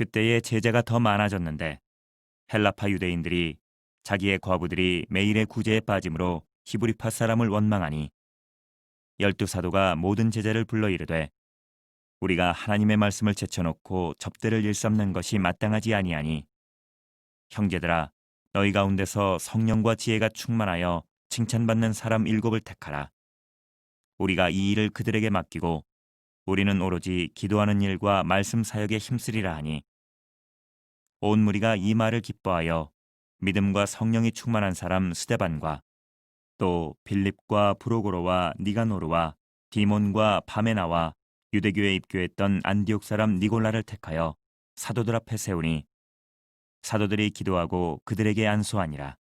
그때의 제자가 더 많아졌는데 헬라파 유대인들이 자기의 과부들이 매일의 구제에 빠짐으로 히브리파 사람을 원망하니 12사도가 모든 제자를 불러 이르되 우리가 하나님의 말씀을 제쳐놓고 접대를 일삼는 것이 마땅하지 아니하니 형제들아 너희 가운데서 성령과 지혜가 충만하여 칭찬받는 사람 7을 택하라. 우리가 이 일을 그들에게 맡기고 우리는 오로지 기도하는 일과 말씀 사역에 힘쓰리라 하니 온 무리가 이 말을 기뻐하여 믿음과 성령이 충만한 사람 스데반과 또 빌립과 브로고로와 니가노르와 디몬과 바메나와 유대교에 입교했던 안디옥 사람 니골라를 택하여 사도들 앞에 세우니 사도들이 기도하고 그들에게 안수하니라.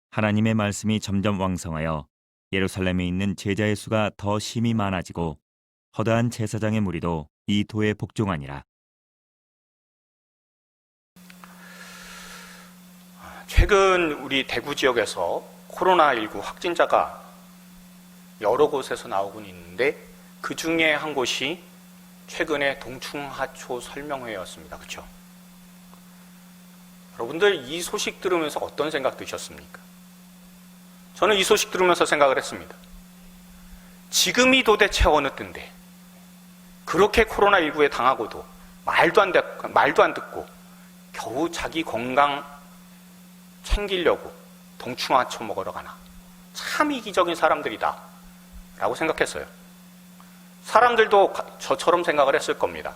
하나님의 말씀이 점점 왕성하여 예루살렘에 있는 제자의 수가 더 심히 많아지고 허다한 제사장의 무리도 이 도에 복종하니라. 최근 우리 대구 지역에서 코로나19 확진자가 여러 곳에서 나오곤 있는데 그 중에 한 곳이 최근에 동충하초 설명회였습니다. 그렇죠? 여러분들 이 소식 들으면서 어떤 생각 드셨습니까? 저는 이 소식 들으면서 생각을 했습니다. 지금이 도대체 어느 때인데 그렇게 코로나19에 당하고도 말도 안 듣고 겨우 자기 건강 챙기려고 동충하초 먹으러 가나. 참 이기적인 사람들이다 라고 생각했어요. 사람들도 저처럼 생각을 했을 겁니다.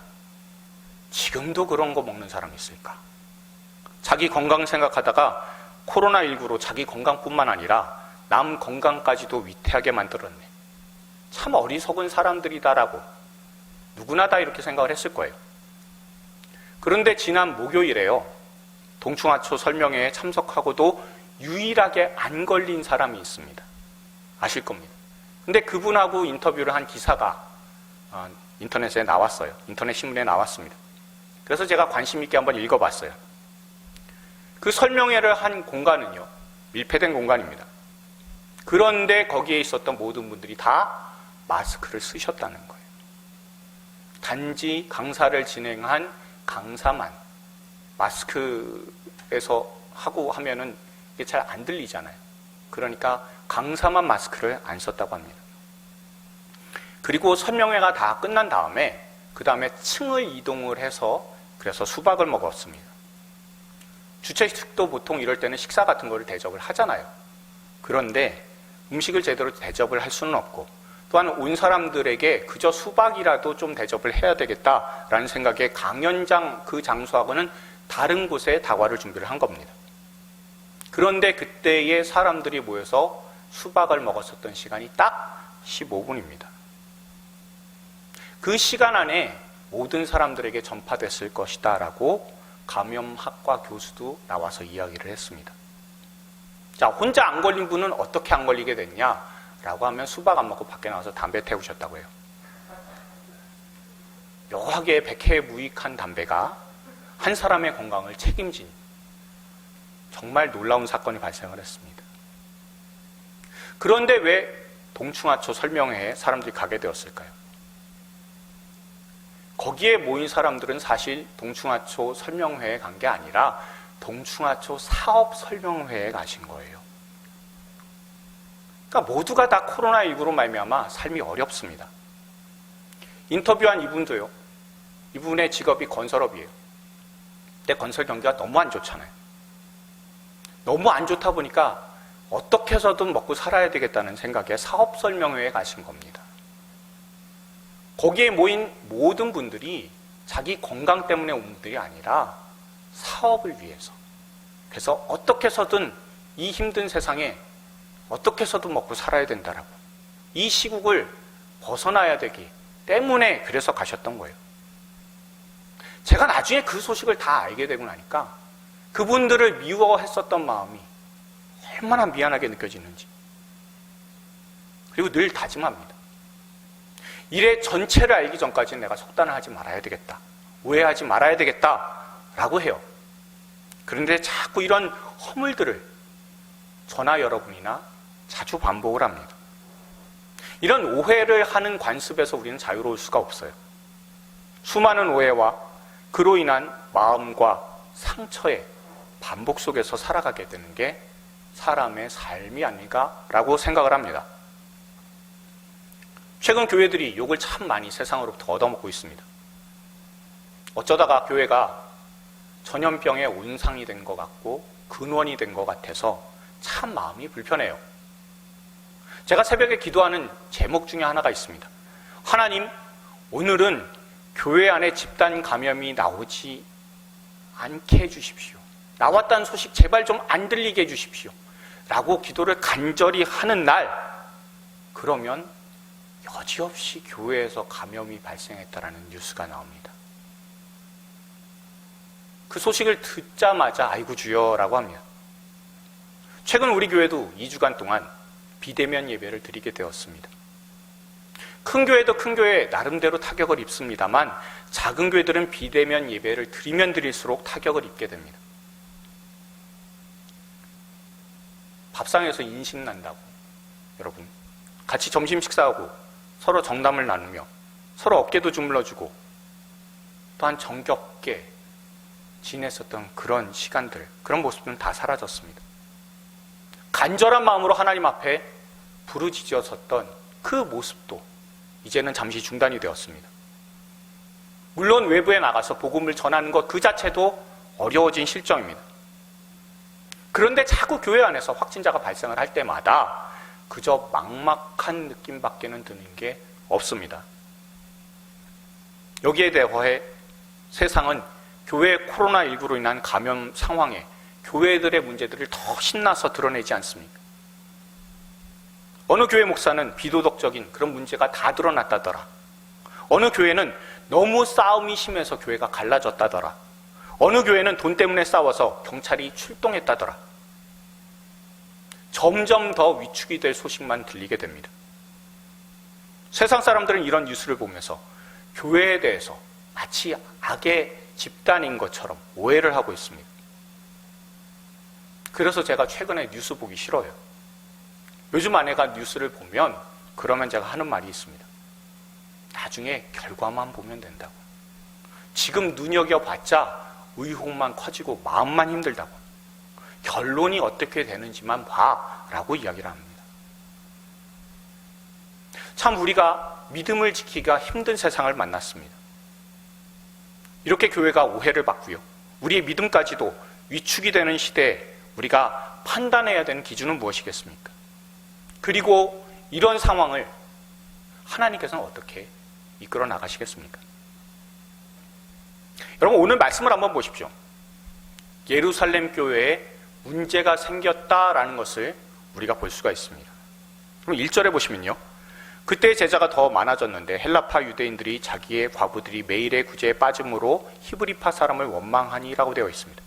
지금도 그런 거 먹는 사람이 있을까? 자기 건강 생각하다가 코로나19로 자기 건강뿐만 아니라 남 건강까지도 위태하게 만들었네. 참 어리석은 사람들이다라고 누구나 다 이렇게 생각을 했을 거예요. 그런데 지난 목요일에요. 동충하초 설명회에 참석하고도 유일하게 안 걸린 사람이 있습니다. 아실 겁니다. 근데 그분하고 인터뷰를 한 기사가 인터넷에 나왔어요. 인터넷 신문에 나왔습니다. 그래서 제가 관심 있게 한번 읽어봤어요. 그 설명회를 한 공간은요, 밀폐된 공간입니다. 그런데 거기에 있었던 모든 분들이 다 마스크를 쓰셨다는 거예요. 단지 강사를 진행한 강사만 마스크에서 하고 하면은 이게 잘 안 들리잖아요. 그러니까 강사만 마스크를 안 썼다고 합니다. 그리고 설명회가 다 끝난 다음에 그 다음에 층을 이동을 해서 그래서 수박을 먹었습니다. 주최측도 보통 이럴 때는 식사 같은 거를 대접을 하잖아요. 그런데 음식을 제대로 대접을 할 수는 없고 또한 온 사람들에게 그저 수박이라도 좀 대접을 해야 되겠다라는 생각에 강연장 그 장소하고는 다른 곳에 다과를 준비를 한 겁니다. 그런데 그때의 사람들이 모여서 수박을 먹었었던 시간이 딱 15분입니다. 그 시간 안에 모든 사람들에게 전파됐을 것이다 라고 감염학과 교수도 나와서 이야기를 했습니다. 자, 혼자 안 걸린 분은 어떻게 안 걸리게 됐냐라고 하면 수박 안 먹고 밖에 나와서 담배 태우셨다고 해요. 묘하게 백해에 무익한 담배가 한 사람의 건강을 책임진 정말 놀라운 사건이 발생을 했습니다. 그런데 왜 동충하초 설명회에 사람들이 가게 되었을까요? 거기에 모인 사람들은 사실 동충하초 설명회에 간 게 아니라 동충하초 사업 설명회에 가신 거예요. 그러니까 모두가 다 코로나19로 말미암아 삶이 어렵습니다. 인터뷰한 이분도요. 이분의 직업이 건설업이에요. 근데 건설 경기가 너무 안 좋잖아요. 너무 안 좋다 보니까 어떻게 해서든 먹고 살아야 되겠다는 생각에 사업 설명회에 가신 겁니다. 거기에 모인 모든 분들이 자기 건강 때문에 온 분들이 아니라 사업을 위해서. 그래서 어떻게 해서든 이 힘든 세상에 어떻게 해서든 먹고 살아야 된다라고. 이 시국을 벗어나야 되기 때문에 그래서 가셨던 거예요. 제가 나중에 그 소식을 다 알게 되고 나니까 그분들을 미워했었던 마음이 얼마나 미안하게 느껴지는지. 그리고 늘 다짐합니다. 일의 전체를 알기 전까지는 내가 속단을 하지 말아야 되겠다. 오해하지 말아야 되겠다라고 해요. 그런데 자꾸 이런 허물들을 저나 여러분이나 자주 반복을 합니다. 이런 오해를 하는 관습에서 우리는 자유로울 수가 없어요. 수많은 오해와 그로 인한 마음과 상처의 반복 속에서 살아가게 되는 게 사람의 삶이 아닌가라고 생각을 합니다. 최근 교회들이 욕을 참 많이 세상으로부터 얻어먹고 있습니다. 어쩌다가 교회가 전염병의 온상이 된 것 같고 근원이 된 것 같아서 참 마음이 불편해요. 제가 새벽에 기도하는 제목 중에 하나가 있습니다. 하나님, 오늘은 교회 안에 집단 감염이 나오지 않게 해주십시오. 나왔다는 소식 제발 좀 안 들리게 해주십시오. 라고 기도를 간절히 하는 날, 그러면 여지없이 교회에서 감염이 발생했다라는 뉴스가 나옵니다. 그 소식을 듣자마자 아이고 주여라고 합니다. 최근 우리 교회도 2주간 동안 비대면 예배를 드리게 되었습니다. 큰 교회도 큰 교회 나름대로 타격을 입습니다만 작은 교회들은 비대면 예배를 드리면 드릴수록 타격을 입게 됩니다. 밥상에서 인식 난다고 여러분 같이 점심 식사하고 서로 정담을 나누며 서로 어깨도 주물러주고 또한 정겹게 지냈었던 그런 시간들, 그런 모습들은 다 사라졌습니다. 간절한 마음으로 하나님 앞에 부르짖어 섰던 그 모습도 이제는 잠시 중단이 되었습니다. 물론 외부에 나가서 복음을 전하는 것 그 자체도 어려워진 실정입니다. 그런데 자꾸 교회 안에서 확진자가 발생을 할 때마다 그저 막막한 느낌밖에는 드는 게 없습니다. 여기에 대해 세상은 교회 코로나19로 인한 감염 상황에 교회들의 문제들을 더 신나서 드러내지 않습니까? 어느 교회 목사는 비도덕적인 그런 문제가 다 드러났다더라. 어느 교회는 너무 싸움이 심해서 교회가 갈라졌다더라. 어느 교회는 돈 때문에 싸워서 경찰이 출동했다더라. 점점 더 위축이 될 소식만 들리게 됩니다. 세상 사람들은 이런 뉴스를 보면서 교회에 대해서 마치 악의 집단인 것처럼 오해를 하고 있습니다. 그래서 제가 최근에 뉴스 보기 싫어요. 요즘 아내가 뉴스를 보면 그러면 제가 하는 말이 있습니다. 나중에 결과만 보면 된다고. 지금 눈여겨봤자 의혹만 커지고 마음만 힘들다고. 결론이 어떻게 되는지만 봐라고 이야기를 합니다. 참 우리가 믿음을 지키기가 힘든 세상을 만났습니다. 이렇게 교회가 오해를 받고요. 우리의 믿음까지도 위축이 되는 시대에 우리가 판단해야 되는 기준은 무엇이겠습니까? 그리고 이런 상황을 하나님께서는 어떻게 이끌어 나가시겠습니까? 여러분 오늘 말씀을 한번 보십시오. 예루살렘 교회에 문제가 생겼다라는 것을 우리가 볼 수가 있습니다. 그럼 1절에 보시면요. 그때 제자가 더 많아졌는데 헬라파 유대인들이 자기의 과부들이 매일의 구제에 빠짐으로 히브리파 사람을 원망하니라고 되어 있습니다.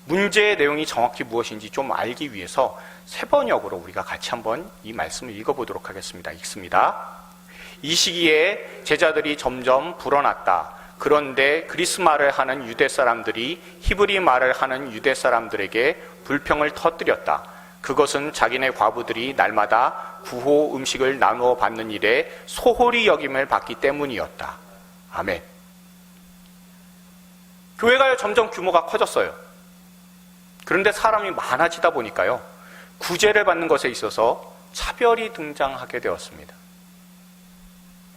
문제의 내용이 정확히 무엇인지 좀 알기 위해서 세 번역으로 우리가 같이 한번 이 말씀을 읽어보도록 하겠습니다. 읽습니다. 이 시기에 제자들이 점점 불어났다. 그런데 그리스 말을 하는 유대 사람들이 히브리 말을 하는 유대 사람들에게 불평을 터뜨렸다. 그것은 자기네 과부들이 날마다 구호 음식을 나누어 받는 일에 소홀히 여김을 받기 때문이었다. 아멘. 교회가 점점 규모가 커졌어요. 그런데 사람이 많아지다 보니까요. 구제를 받는 것에 있어서 차별이 등장하게 되었습니다.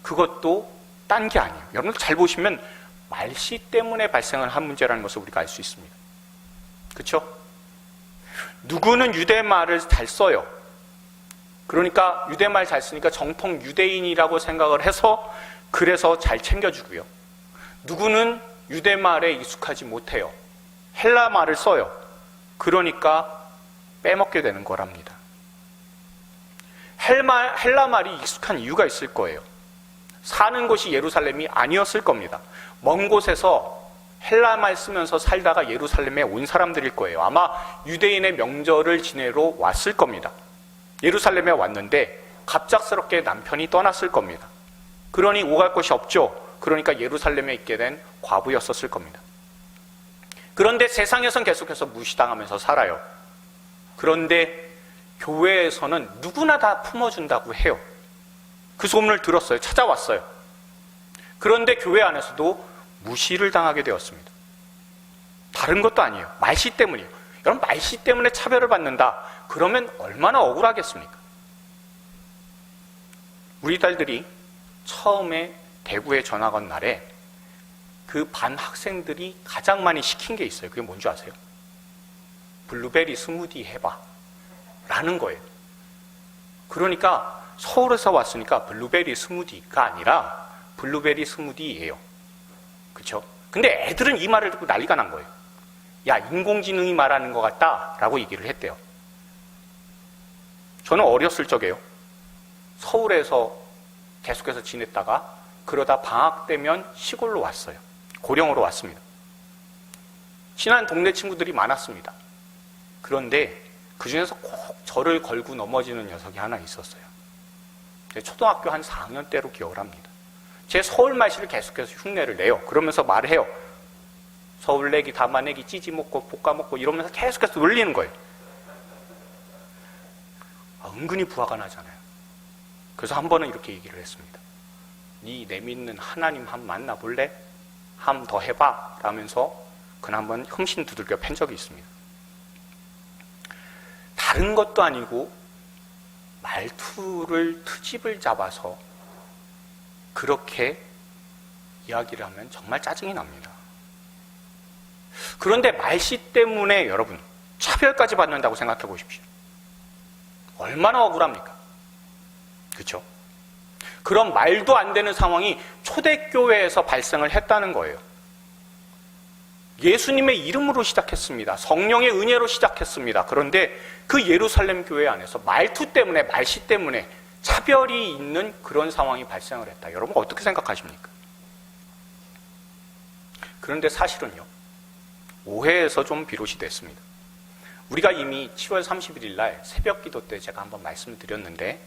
그것도 딴 게 아니에요. 여러분들 잘 보시면 말씨 때문에 발생을 한 문제라는 것을 우리가 알 수 있습니다. 그렇죠? 누구는 유대말을 잘 써요. 그러니까 유대말 잘 쓰니까 정통 유대인이라고 생각을 해서 그래서 잘 챙겨주고요. 누구는 유대말에 익숙하지 못해요. 헬라말을 써요. 그러니까 빼먹게 되는 거랍니다. 헬라말이 익숙한 이유가 있을 거예요. 사는 곳이 예루살렘이 아니었을 겁니다. 먼 곳에서 헬라말 쓰면서 살다가 예루살렘에 온 사람들일 거예요. 아마 유대인의 명절을 지내러 왔을 겁니다. 예루살렘에 왔는데 갑작스럽게 남편이 떠났을 겁니다. 그러니 오갈 곳이 없죠. 그러니까 예루살렘에 있게 된 과부였었을 겁니다. 그런데 세상에선 계속해서 무시당하면서 살아요. 그런데 교회에서는 누구나 다 품어준다고 해요. 그 소문을 들었어요. 찾아왔어요. 그런데 교회 안에서도 무시를 당하게 되었습니다. 다른 것도 아니에요. 말씨 때문이에요. 여러분, 말씨 때문에 차별을 받는다. 그러면 얼마나 억울하겠습니까? 우리 딸들이 처음에 대구에 전학 온 날에 그 반 학생들이 가장 많이 시킨 게 있어요. 그게 뭔지 아세요? 블루베리 스무디 해봐 라는 거예요. 그러니까 서울에서 왔으니까 블루베리 스무디가 아니라 블루베리 스무디예요. 그렇죠? 근데 애들은 이 말을 듣고 난리가 난 거예요. 야, 인공지능이 말하는 것 같다 라고 얘기를 했대요. 저는 어렸을 적에요, 서울에서 계속해서 지냈다가 그러다 방학 때면 시골로 왔어요. 고령으로 왔습니다. 친한 동네 친구들이 많았습니다. 그런데 그 중에서 꼭 저를 걸고 넘어지는 녀석이 하나 있었어요. 초등학교 한 4학년 때로 기억을 합니다. 제 서울 말씨를 계속해서 흉내를 내요. 그러면서 말을 해요. 서울 내기, 담아 내기, 찌지 먹고 볶아 먹고 이러면서 계속해서 놀리는 거예요. 은근히 부하가 나잖아요. 그래서 한 번은 이렇게 얘기를 했습니다. 네 내믿는 하나님 한 만나볼래? 함 더 해봐 라면서 그날 한번 흥신 두들겨 팬 적이 있습니다. 다른 것도 아니고 말투를 트집을 잡아서 그렇게 이야기를 하면 정말 짜증이 납니다. 그런데 말씨 때문에 여러분 차별까지 받는다고 생각해 보십시오. 얼마나 억울합니까? 그렇죠? 그런 말도 안 되는 상황이 초대교회에서 발생을 했다는 거예요. 예수님의 이름으로 시작했습니다. 성령의 은혜로 시작했습니다. 그런데 그 예루살렘 교회 안에서 말투 때문에, 말씨 때문에 차별이 있는 그런 상황이 발생을 했다. 여러분 어떻게 생각하십니까? 그런데 사실은요, 오해에서 좀 비롯이 됐습니다. 우리가 이미 7월 31일 날 새벽 기도 때 제가 한번 말씀을 드렸는데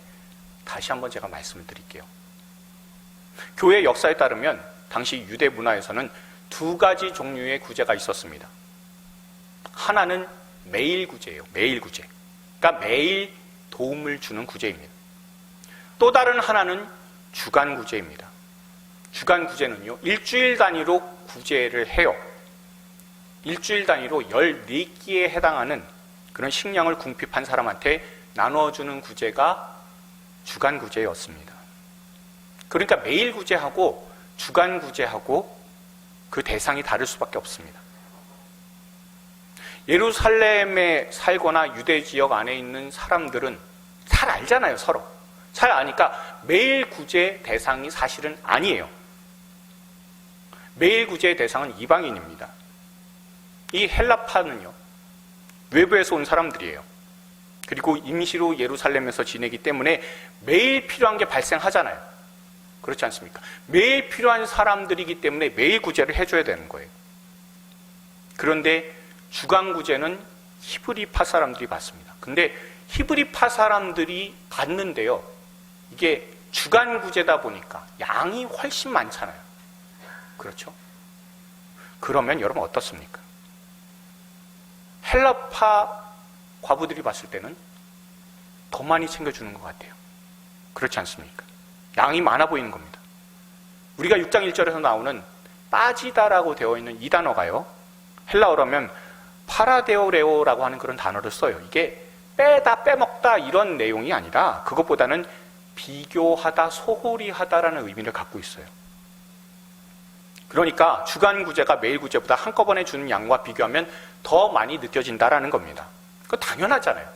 다시 한번 제가 말씀을 드릴게요. 교회 역사에 따르면 당시 유대 문화에서는 두 가지 종류의 구제가 있었습니다. 하나는 매일 구제예요. 매일 구제. 그러니까 매일 도움을 주는 구제입니다. 또 다른 하나는 주간 구제입니다. 주간 구제는요, 일주일 단위로 구제를 해요. 일주일 단위로 14끼에 해당하는 그런 식량을 궁핍한 사람한테 나눠주는 구제가 주간 구제였습니다. 그러니까 매일 구제하고 주간 구제하고 그 대상이 다를 수밖에 없습니다. 예루살렘에 살거나 유대 지역 안에 있는 사람들은 잘 알잖아요, 서로. 잘 아니까 매일 구제 대상이 사실은 아니에요. 매일 구제의 대상은 이방인입니다. 이 헬라파는요, 외부에서 온 사람들이에요. 그리고 임시로 예루살렘에서 지내기 때문에 매일 필요한 게 발생하잖아요. 그렇지 않습니까? 매일 필요한 사람들이기 때문에 매일 구제를 해줘야 되는 거예요. 그런데 주간 구제는 히브리파 사람들이 받습니다. 근데 히브리파 사람들이 받는데요, 이게 주간 구제다 보니까 양이 훨씬 많잖아요. 그렇죠? 그러면 여러분 어떻습니까? 헬라파 과부들이 봤을 때는 더 많이 챙겨주는 것 같아요. 그렇지 않습니까? 양이 많아 보이는 겁니다. 우리가 6장 1절에서 나오는 빠지다라고 되어 있는 이 단어가요, 헬라어로 하면 파라데오레오라고 하는 그런 단어를 써요. 이게 빼다 빼먹다 이런 내용이 아니라 그것보다는 비교하다, 소홀히 하다라는 의미를 갖고 있어요. 그러니까 주간 구제가 매일 구제보다 한꺼번에 주는 양과 비교하면 더 많이 느껴진다라는 겁니다. 그거 당연하잖아요.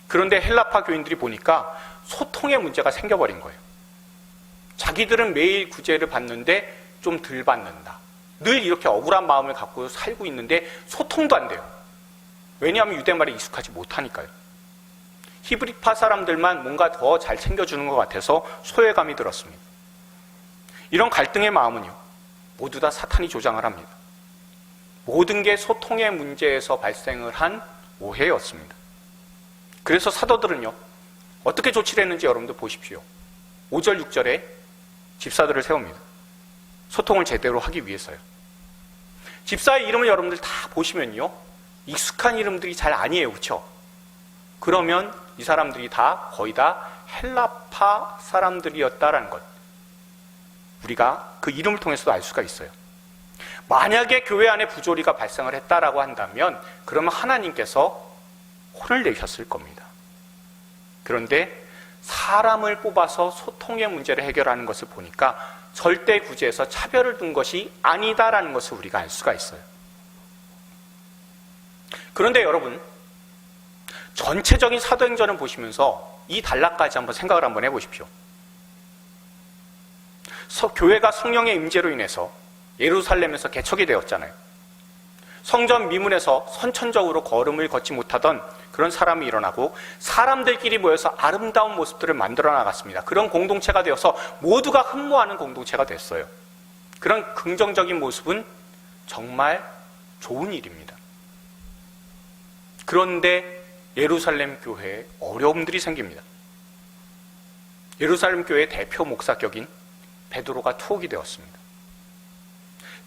그런데 헬라파 교인들이 보니까 소통의 문제가 생겨버린 거예요. 자기들은 매일 구제를 받는데 좀 덜 받는다. 늘 이렇게 억울한 마음을 갖고 살고 있는데 소통도 안 돼요. 왜냐하면 유대말에 익숙하지 못하니까요. 히브리파 사람들만 뭔가 더 잘 챙겨주는 것 같아서 소외감이 들었습니다. 이런 갈등의 마음은요, 모두 다 사탄이 조장을 합니다. 모든 게 소통의 문제에서 발생을 한 오해였습니다. 그래서 사도들은요, 어떻게 조치를 했는지 여러분들 보십시오. 5절, 6절에 집사들을 세웁니다. 소통을 제대로 하기 위해서요. 집사의 이름을 여러분들 다 보시면요, 익숙한 이름들이 잘 아니에요. 그렇죠? 그러면 이 사람들이 다 거의 다 헬라파 사람들이었다라는 것. 우리가 그 이름을 통해서도 알 수가 있어요. 만약에 교회 안에 부조리가 발생을 했다라고 한다면 그러면 하나님께서 혼을 내셨을 겁니다. 그런데 사람을 뽑아서 소통의 문제를 해결하는 것을 보니까 절대 구제에서 차별을 둔 것이 아니다라는 것을 우리가 알 수가 있어요. 그런데 여러분, 전체적인 사도행전을 보시면서 이 단락까지 한번 생각을 한번 해보십시오. 교회가 성령의 임재로 인해서 예루살렘에서 개척이 되었잖아요. 성전 미문에서 선천적으로 걸음을 걷지 못하던 그런 사람이 일어나고 사람들끼리 모여서 아름다운 모습들을 만들어 나갔습니다. 그런 공동체가 되어서 모두가 흠모하는 공동체가 됐어요. 그런 긍정적인 모습은 정말 좋은 일입니다. 그런데 예루살렘 교회에 어려움들이 생깁니다. 예루살렘 교회의 대표 목사격인 베드로가 투옥이 되었습니다.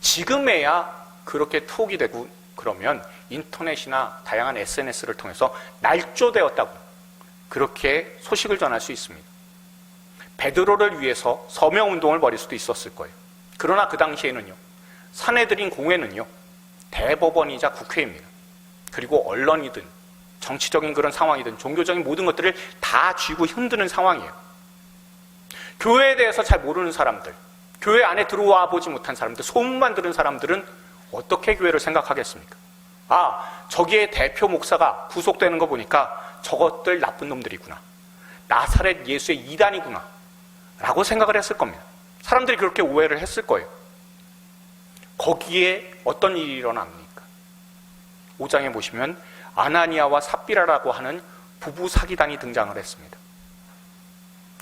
지금에야 그렇게 투옥이 되고 그러면 인터넷이나 다양한 SNS를 통해서 날조되었다고 그렇게 소식을 전할 수 있습니다. 베드로를 위해서 서명운동을 벌일 수도 있었을 거예요. 그러나 그 당시에는요, 사내들인 공회는요, 대법원이자 국회입니다. 그리고 언론이든 정치적인 그런 상황이든 종교적인 모든 것들을 다 쥐고 흔드는 상황이에요. 교회에 대해서 잘 모르는 사람들, 교회 안에 들어와 보지 못한 사람들, 소문만 들은 사람들은 어떻게 교회를 생각하겠습니까? 아, 저기에 대표 목사가 구속되는 거 보니까 저것들 나쁜 놈들이구나. 나사렛 예수의 이단이구나. 라고 생각을 했을 겁니다. 사람들이 그렇게 오해를 했을 거예요. 거기에 어떤 일이 일어납니까? 5장에 보시면 아나니아와 삽비라라고 하는 부부 사기단이 등장을 했습니다.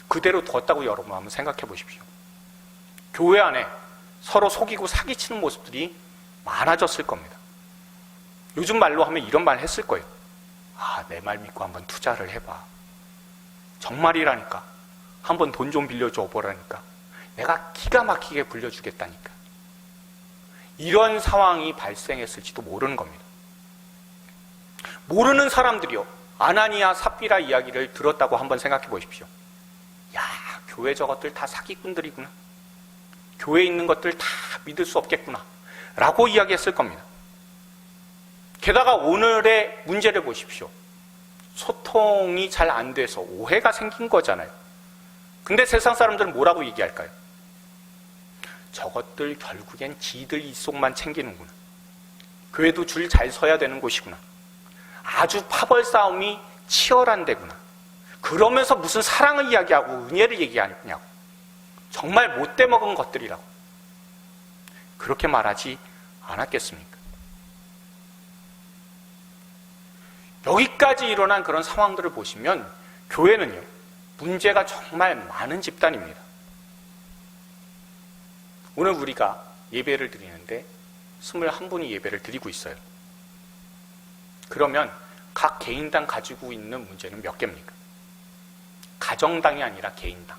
그대로 두었다고 여러분 한번 생각해 보십시오. 교회 안에 서로 속이고 사기치는 모습들이 많아졌을 겁니다. 요즘 말로 하면 이런 말 했을 거예요. 아, 내 말 믿고 한번 투자를 해봐. 정말이라니까. 한번 돈 좀 빌려줘 보라니까. 내가 기가 막히게 불려주겠다니까. 이런 상황이 발생했을지도 모르는 겁니다. 모르는 사람들이요, 아나니아 삽비라 이야기를 들었다고 한번 생각해 보십시오. 야, 교회 저것들 다 사기꾼들이구나. 교회에 있는 것들 다 믿을 수 없겠구나. 라고 이야기했을 겁니다. 게다가 오늘의 문제를 보십시오. 소통이 잘 안 돼서 오해가 생긴 거잖아요. 근데 세상 사람들은 뭐라고 얘기할까요? 저것들 결국엔 지들 입속만 챙기는구나. 교회도 줄 잘 서야 되는 곳이구나. 아주 파벌 싸움이 치열한 데구나. 그러면서 무슨 사랑을 이야기하고 은혜를 얘기하냐고. 정말 못돼 먹은 것들이라고. 그렇게 말하지 않았겠습니까? 여기까지 일어난 그런 상황들을 보시면 교회는요, 문제가 정말 많은 집단입니다. 오늘 우리가 예배를 드리는데 21분이 예배를 드리고 있어요. 그러면 각 개인당 가지고 있는 문제는 몇 개입니까? 가정당이 아니라 개인당.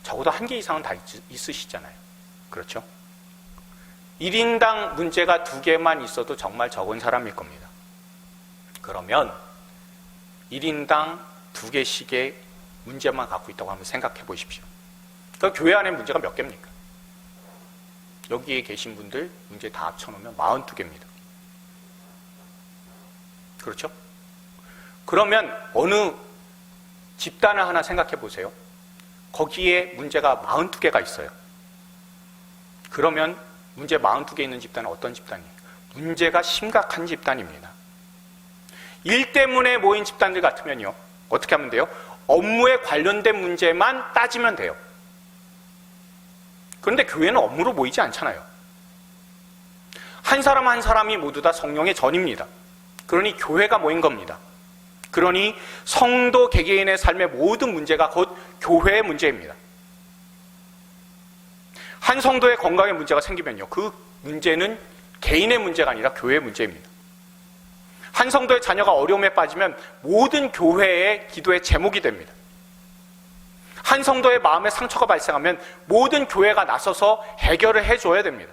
적어도 한 개 이상은 다 있으시잖아요. 그렇죠? 1인당 문제가 2개만 있어도 정말 적은 사람일 겁니다. 그러면 1인당 2개씩의 문제만 갖고 있다고 한번 생각해 보십시오. 그러니까 교회 안에 문제가 몇 개입니까? 여기에 계신 분들 문제 다 합쳐놓으면 42개입니다. 그렇죠? 그러면 어느 집단을 하나 생각해 보세요. 거기에 문제가 42개가 있어요. 그러면 문제 42개 있는 집단은 어떤 집단이에요? 문제가 심각한 집단입니다. 일 때문에 모인 집단들 같으면요, 어떻게 하면 돼요? 업무에 관련된 문제만 따지면 돼요. 그런데 교회는 업무로 모이지 않잖아요. 한 사람 한 사람이 모두 다 성령의 전입니다. 그러니 교회가 모인 겁니다. 그러니 성도 개개인의 삶의 모든 문제가 곧 교회의 문제입니다. 한 성도의 건강에 문제가 생기면요, 그 문제는 개인의 문제가 아니라 교회의 문제입니다. 한 성도의 자녀가 어려움에 빠지면 모든 교회의 기도의 제목이 됩니다. 한 성도의 마음에 상처가 발생하면 모든 교회가 나서서 해결을 해줘야 됩니다.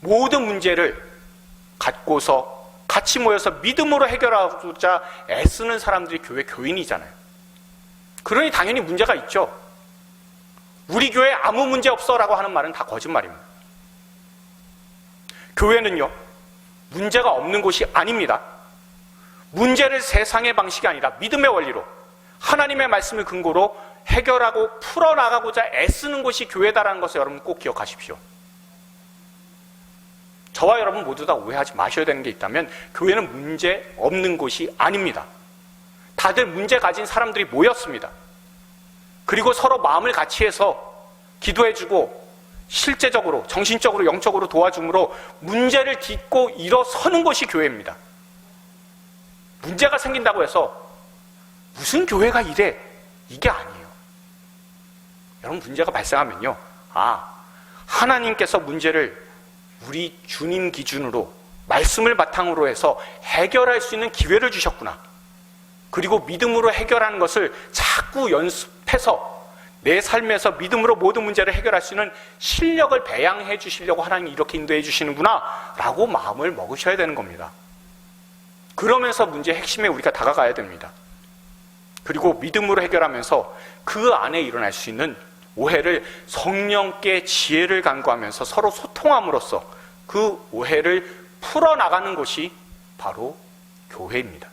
모든 문제를 갖고서 같이 모여서 믿음으로 해결하고자 애쓰는 사람들이 교회 교인이잖아요. 그러니 당연히 문제가 있죠. 우리 교회 아무 문제 없어라고 하는 말은 다 거짓말입니다. 교회는요, 문제가 없는 곳이 아닙니다. 문제를 세상의 방식이 아니라 믿음의 원리로 하나님의 말씀을 근거로 해결하고 풀어나가고자 애쓰는 곳이 교회다라는 것을 여러분 꼭 기억하십시오. 저와 여러분 모두 다 오해하지 마셔야 되는 게 있다면 교회는 문제 없는 곳이 아닙니다. 다들 문제 가진 사람들이 모였습니다. 그리고 서로 마음을 같이 해서 기도해주고 실제적으로 정신적으로 영적으로 도와줌으로 문제를 딛고 일어서는 것이 교회입니다. 문제가 생긴다고 해서 무슨 교회가 이래? 이게 아니에요. 여러분 문제가 발생하면요, 하나님께서 문제를 우리 주님 기준으로 말씀을 바탕으로 해서 해결할 수 있는 기회를 주셨구나. 그리고 믿음으로 해결하는 것을 자꾸 연습해서 내 삶에서 믿음으로 모든 문제를 해결할 수 있는 실력을 배양해 주시려고 하나님이 이렇게 인도해 주시는구나 라고 마음을 먹으셔야 되는 겁니다. 그러면서 문제의 핵심에 우리가 다가가야 됩니다. 그리고 믿음으로 해결하면서 그 안에 일어날 수 있는 오해를 성령께 지혜를 간구하면서 서로 소통함으로써 그 오해를 풀어나가는 것이 바로 교회입니다.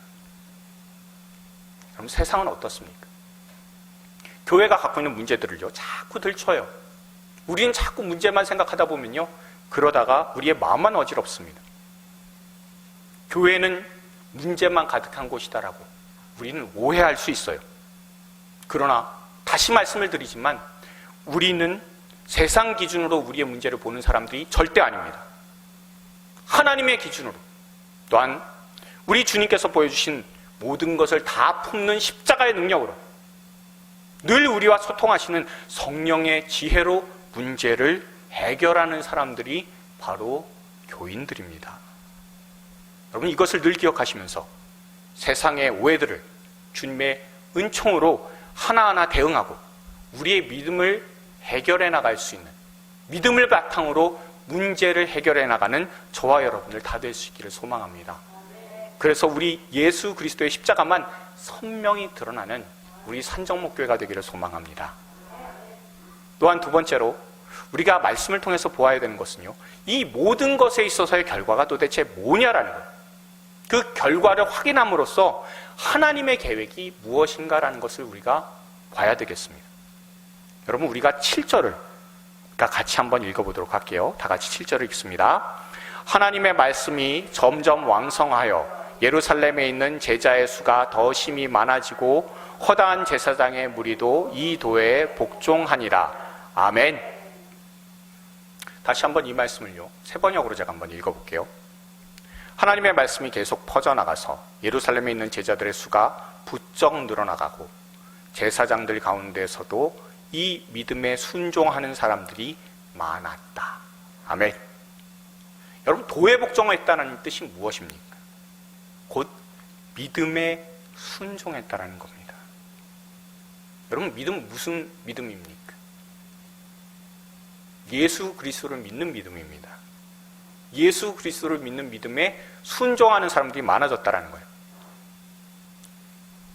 그럼 세상은 어떻습니까? 교회가 갖고 있는 문제들을요, 자꾸 들춰요. 우리는 자꾸 문제만 생각하다 보면요, 그러다가 우리의 마음만 어지럽습니다. 교회는 문제만 가득한 곳이다라고 우리는 오해할 수 있어요. 그러나 다시 말씀을 드리지만 우리는 세상 기준으로 우리의 문제를 보는 사람들이 절대 아닙니다. 하나님의 기준으로, 또한 우리 주님께서 보여주신 모든 것을 다 품는 십자가의 능력으로 늘 우리와 소통하시는 성령의 지혜로 문제를 해결하는 사람들이 바로 교인들입니다. 여러분 이것을 늘 기억하시면서 세상의 오해들을 주님의 은총으로 하나하나 대응하고 우리의 믿음을 해결해 나갈 수 있는, 믿음을 바탕으로 문제를 해결해 나가는 저와 여러분들 다 될 수 있기를 소망합니다. 그래서 우리 예수 그리스도의 십자가만 선명히 드러나는 우리 산정목교회가 되기를 소망합니다. 또한 두 번째로 우리가 말씀을 통해서 보아야 되는 것은요, 이 모든 것에 있어서의 결과가 도대체 뭐냐라는 거예요. 그 결과를 확인함으로써 하나님의 계획이 무엇인가라는 것을 우리가 봐야 되겠습니다. 여러분 우리가 7절을 같이 한번 읽어보도록 할게요. 다 같이 7절을 읽습니다. 하나님의 말씀이 점점 왕성하여 예루살렘에 있는 제자의 수가 더 심히 많아지고 허다한 제사장의 무리도 이 도에 복종하니라. 아멘. 다시 한번 이 말씀을요, 세 번역으로 제가 한번 읽어볼게요. 하나님의 말씀이 계속 퍼져나가서 예루살렘에 있는 제자들의 수가 부쩍 늘어나가고 제사장들 가운데서도 이 믿음에 순종하는 사람들이 많았다. 아멘. 여러분 도에 복종했다는 뜻이 무엇입니까? 곧 믿음에 순종했다라는 겁니다. 여러분 믿음은 무슨 믿음입니까? 예수 그리스도를 믿는 믿음입니다. 예수 그리스도를 믿는 믿음에 순종하는 사람들이 많아졌다라는 거예요.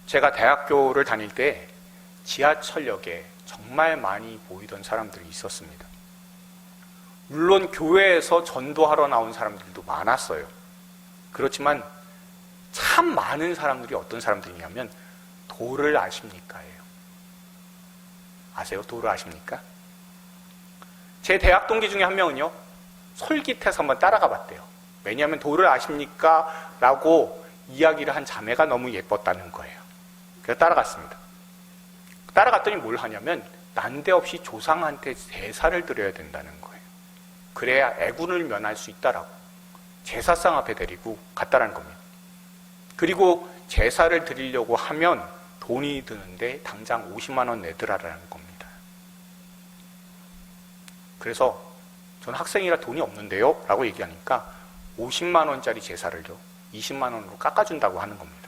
제가 대학교를 다닐 때 지하철역에 정말 많이 보이던 사람들이 있었습니다. 물론 교회에서 전도하러 나온 사람들도 많았어요. 그렇지만 참 많은 사람들이 어떤 사람들이냐면 도를 아십니까예요. 아세요? 도를 아십니까? 제 대학 동기 중에 한 명은요, 솔깃해서 한번 따라가 봤대요. 왜냐하면 도를 아십니까? 라고 이야기를 한 자매가 너무 예뻤다는 거예요. 그래서 따라갔습니다. 따라갔더니 뭘 하냐면 난데없이 조상한테 제사를 드려야 된다는 거예요. 그래야 애군을 면할 수 있다라고 제사상 앞에 데리고 갔다라는 겁니다. 그리고 제사를 드리려고 하면 돈이 드는데 당장 50만 원 내더라라는 겁니다. 그래서 저는 학생이라 돈이 없는데요? 라고 얘기하니까 50만 원짜리 제사를요 20만 원으로 깎아준다고 하는 겁니다.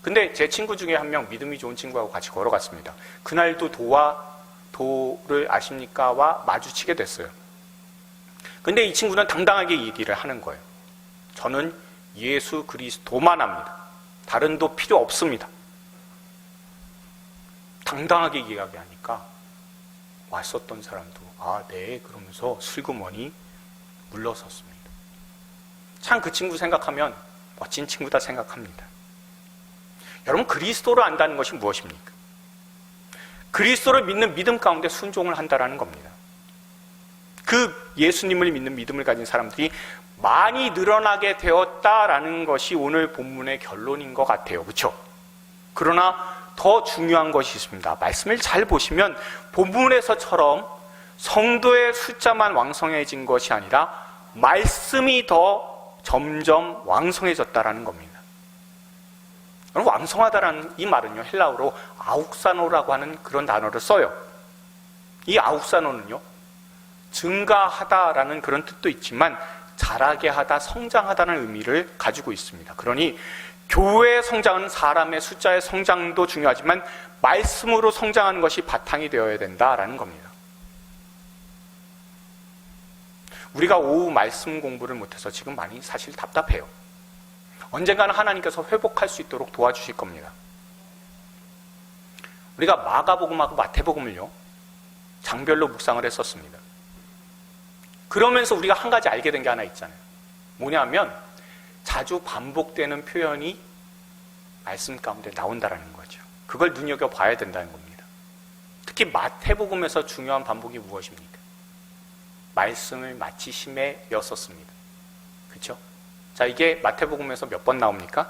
근데 제 친구 중에 한 명 믿음이 좋은 친구하고 같이 걸어갔습니다. 그날도 도를 아십니까? 와 마주치게 됐어요. 근데 이 친구는 당당하게 얘기를 하는 거예요. 저는 예수 그리스도만 합니다. 다른 도 필요 없습니다. 당당하게 이야기하니까 왔었던 사람도 아, 네 그러면서 슬그머니 물러섰습니다. 참 그 친구 생각하면 멋진 친구다 생각합니다. 여러분, 그리스도를 안다는 것이 무엇입니까? 그리스도를 믿는 믿음 가운데 순종을 한다는 겁니다. 그 예수님을 믿는 믿음을 가진 사람들이 많이 늘어나게 되었다라는 것이 오늘 본문의 결론인 것 같아요. 그렇죠? 그러나 더 중요한 것이 있습니다. 말씀을 잘 보시면 본문에서처럼 성도의 숫자만 왕성해진 것이 아니라 말씀이 더 점점 왕성해졌다라는 겁니다. 여러분, 왕성하다라는 이 말은요, 헬라어로 아욱사노라고 하는 그런 단어를 써요. 이 아욱사노는요, 증가하다라는 그런 뜻도 있지만 자라게 하다, 성장하다는 의미를 가지고 있습니다. 그러니 교회의 성장은 사람의 숫자의 성장도 중요하지만 말씀으로 성장하는 것이 바탕이 되어야 된다라는 겁니다. 우리가 오후 말씀 공부를 못해서 지금 많이 사실 답답해요. 언젠가는 하나님께서 회복할 수 있도록 도와주실 겁니다. 우리가 마가복음하고 마태복음을요, 장별로 묵상을 했었습니다. 그러면서 우리가 한 가지 알게 된 게 하나 있잖아요. 뭐냐면 자주 반복되는 표현이 말씀 가운데 나온다라는 거죠. 그걸 눈여겨봐야 된다는 겁니다. 특히 마태복음에서 중요한 반복이 무엇입니까? 말씀을 마치심에였었습니다. 그렇죠? 자, 이게 마태복음에서 몇 번 나옵니까?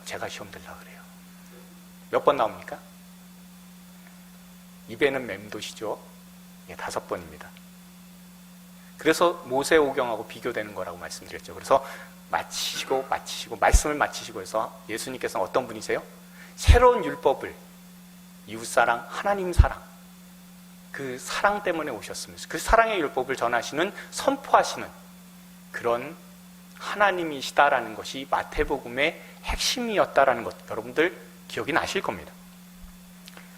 제가 시험 들라 그래요. 몇 번 나옵니까? 입에는 맴도시죠. 예, 5번입니다. 그래서 모세오경하고 비교되는 거라고 말씀드렸죠. 그래서 마치시고 말씀을 마치시고 해서 예수님께서는 어떤 분이세요? 새로운 율법을 이웃사랑, 하나님 사랑, 그 사랑 때문에 오셨습니다. 그 사랑의 율법을 전하시는, 선포하시는 그런 하나님이시다라는 것이 마태복음의 핵심이었다라는 것, 여러분들 기억이 나실 겁니다.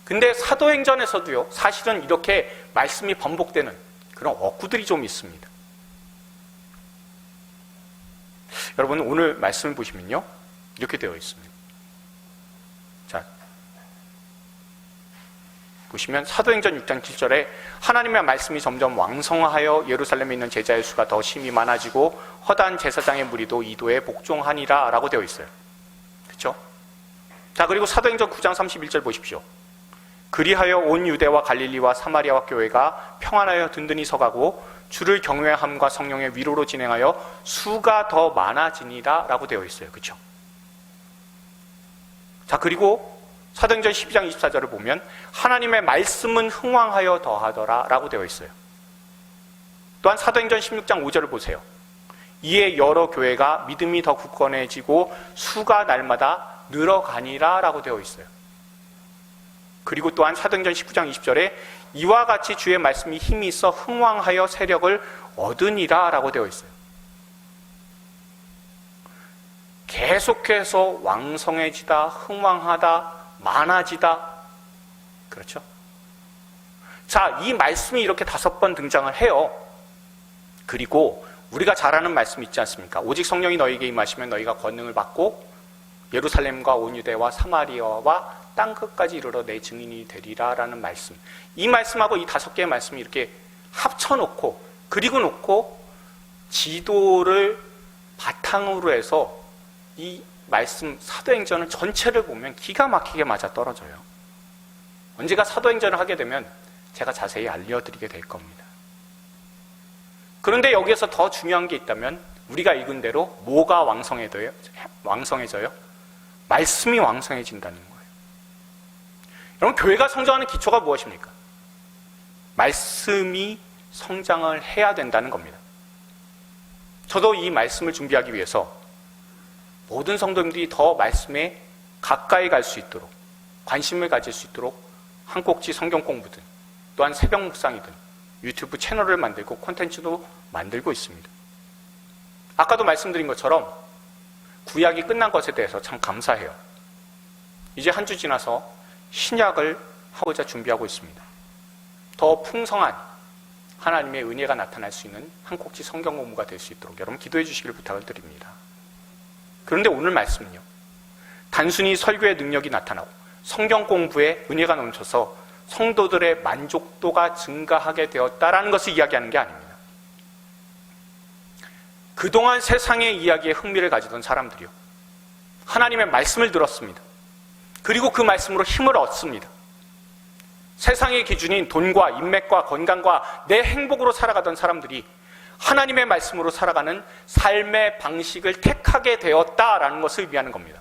근데 사도행전에서도요, 사실은 이렇게 말씀이 반복되는 그런 어구들이 좀 있습니다. 여러분, 오늘 말씀을 보시면요, 이렇게 되어 있습니다. 자, 보시면 사도행전 6장 7절에 하나님의 말씀이 점점 왕성하여 예루살렘에 있는 제자의 수가 더 심히 많아지고 허다한 제사장의 무리도 이도에 복종하니라 라고 되어 있어요. 그렇죠? 자, 그리고 사도행전 9장 31절 보십시오. 그리하여 온 유대와 갈릴리와 사마리아와 교회가 평안하여 든든히 서가고 주를 경외함과 성령의 위로로 진행하여 수가 더 많아지니라 라고 되어 있어요. 그렇죠? 자, 그리고 사도행전 12장 24절을 보면 하나님의 말씀은 흥왕하여 더하더라 라고 되어 있어요. 또한 사도행전 16장 5절을 보세요. 이에 여러 교회가 믿음이 더 굳건해지고 수가 날마다 늘어가니라 라고 되어 있어요. 그리고 또한 사도행전 19장 20절에 이와 같이 주의 말씀이 힘이 있어 흥왕하여 세력을 얻으니라 라고 되어 있어요. 계속해서 왕성해지다, 흥왕하다, 많아지다. 그렇죠? 자, 이 말씀이 이렇게 5번 등장을 해요. 그리고 우리가 잘 아는 말씀 있지 않습니까? 오직 성령이 너희에게 임하시면 너희가 권능을 받고 예루살렘과 온 유대와 사마리아와 땅끝까지 이르러 내 증인이 되리라 라는 말씀. 이 말씀하고 이 5개의 말씀이 이렇게 합쳐놓고 그리고 놓고 지도를 바탕으로 해서 이 말씀 사도행전을 전체를 보면 기가 막히게 맞아떨어져요. 언제가 사도행전을 하게 되면 제가 자세히 알려드리게 될 겁니다. 그런데 여기에서 더 중요한 게 있다면 우리가 읽은 대로 뭐가 왕성해져요? 말씀이 왕성해진다는 거예요. 여러분, 교회가 성장하는 기초가 무엇입니까? 말씀이 성장을 해야 된다는 겁니다. 저도 이 말씀을 준비하기 위해서 모든 성도님들이 더 말씀에 가까이 갈 수 있도록, 관심을 가질 수 있도록 한 꼭지 성경 공부든 또한 새벽 묵상이든 유튜브 채널을 만들고 콘텐츠도 만들고 있습니다. 아까도 말씀드린 것처럼 구약이 끝난 것에 대해서 참 감사해요. 이제 한 주 지나서 신약을 하고자 준비하고 있습니다. 더 풍성한 하나님의 은혜가 나타날 수 있는 한 꼭지 성경 공부가 될 수 있도록 여러분 기도해 주시기를 부탁을 드립니다. 그런데 오늘 말씀은요, 단순히 설교의 능력이 나타나고 성경 공부에 은혜가 넘쳐서 성도들의 만족도가 증가하게 되었다라는 것을 이야기하는 게 아닙니다. 그동안 세상의 이야기에 흥미를 가지던 사람들이요, 하나님의 말씀을 들었습니다. 그리고 그 말씀으로 힘을 얻습니다. 세상의 기준인 돈과 인맥과 건강과 내 행복으로 살아가던 사람들이 하나님의 말씀으로 살아가는 삶의 방식을 택하게 되었다라는 것을 의미하는 겁니다.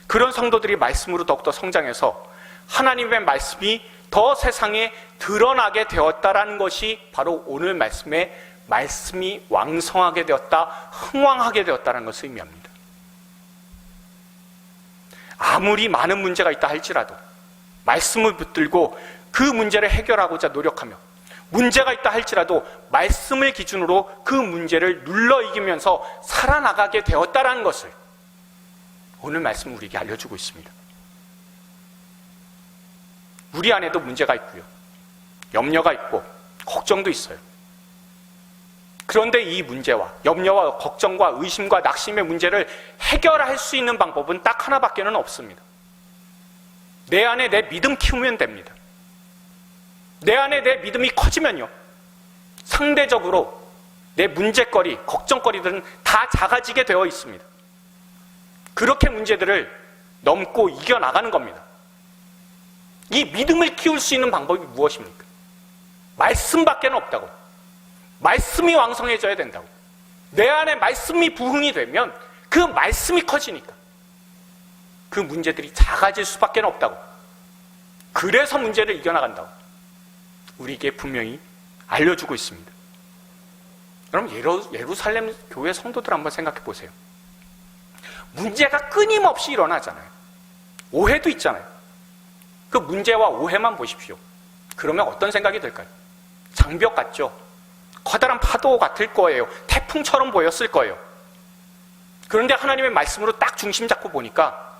그런 성도들이 말씀으로 더욱더 성장해서 하나님의 말씀이 더 세상에 드러나게 되었다라는 것이 바로 오늘 말씀이 왕성하게 되었다, 흥왕하게 되었다는 것을 의미합니다. 아무리 많은 문제가 있다 할지라도 말씀을 붙들고 그 문제를 해결하고자 노력하며, 문제가 있다 할지라도 말씀을 기준으로 그 문제를 눌러 이기면서 살아나가게 되었다라는 것을 오늘 말씀은 우리에게 알려주고 있습니다. 우리 안에도 문제가 있고요, 염려가 있고 걱정도 있어요. 그런데 이 문제와 염려와 걱정과 의심과 낙심의 문제를 해결할 수 있는 방법은 딱 하나밖에는 없습니다. 내 안에 내 믿음 키우면 됩니다. 내 안에 내 믿음이 커지면요, 상대적으로 내 문제거리, 걱정거리들은 다 작아지게 되어 있습니다. 그렇게 문제들을 넘고 이겨나가는 겁니다. 이 믿음을 키울 수 있는 방법이 무엇입니까? 말씀밖에 없다고. 말씀이 왕성해져야 된다고. 내 안에 말씀이 부흥이 되면 그 말씀이 커지니까 그 문제들이 작아질 수밖에 없다고. 그래서 문제를 이겨나간다고 우리에게 분명히 알려주고 있습니다. 여러분, 예루살렘 교회 성도들 한번 생각해 보세요. 문제가 끊임없이 일어나잖아요. 오해도 있잖아요. 그 문제와 오해만 보십시오. 그러면 어떤 생각이 들까요? 장벽 같죠? 커다란 파도 같을 거예요. 태풍처럼 보였을 거예요. 그런데 하나님의 말씀으로 딱 중심 잡고 보니까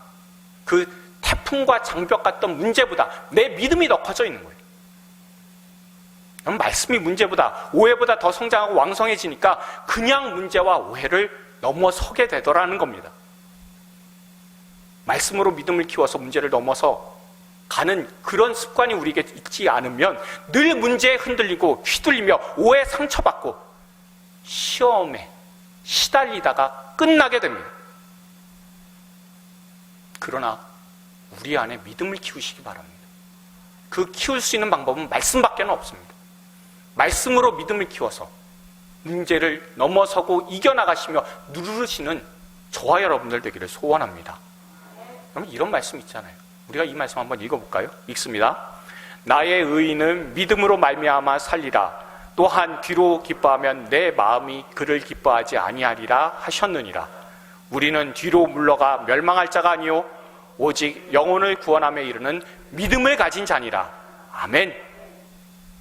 그 태풍과 장벽 같던 문제보다 내 믿음이 더 커져 있는 거예요. 그럼 말씀이 문제보다, 오해보다 더 성장하고 왕성해지니까 그냥 문제와 오해를 넘어서게 되더라는 겁니다. 말씀으로 믿음을 키워서 문제를 넘어서 가는 그런 습관이 우리에게 있지 않으면 늘 문제에 흔들리고 휘둘리며 오해에 상처받고 시험에 시달리다가 끝나게 됩니다. 그러나 우리 안에 믿음을 키우시기 바랍니다. 그 키울 수 있는 방법은 말씀밖에 없습니다. 말씀으로 믿음을 키워서 문제를 넘어서고 이겨나가시며 누르시는 저와 여러분들 되기를 소원합니다. 그럼 이런 말씀 있잖아요. 우리가 이 말씀 한번 읽어볼까요? 읽습니다. 나의 의인은 믿음으로 말미암아 살리라. 또한 뒤로 기뻐하면 내 마음이 그를 기뻐하지 아니하리라 하셨느니라. 우리는 뒤로 물러가 멸망할 자가 아니요 오직 영혼을 구원함에 이르는 믿음을 가진 자니라. 아멘.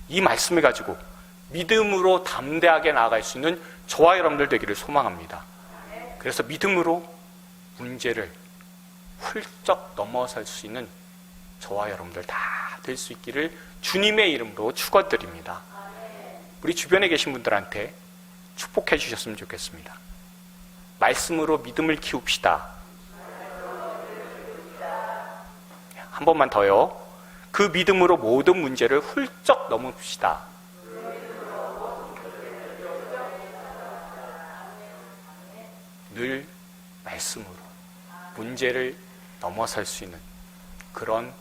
이 말씀을 가지고 믿음으로 담대하게 나아갈 수 있는 저와 여러분들 되기를 소망합니다. 그래서 믿음으로 문제를 훌쩍 넘어설 수 있는 저와 여러분들 다 될 수 있기를 주님의 이름으로 축원드립니다. 우리 주변에 계신 분들한테 축복해 주셨으면 좋겠습니다. 말씀으로 믿음을 키웁시다. 한 번만 더요. 그 믿음으로 모든 문제를 훌쩍 넘읍시다. 늘 말씀으로 문제를 넘어설 수 있는 그런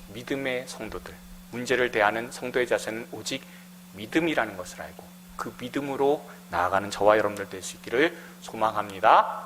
믿음의 성도들, 문제를 대하는 성도의 자세는 오직 믿음이라는 것을 알고 그 믿음으로 나아가는 저와 여러분들 될 수 있기를 소망합니다.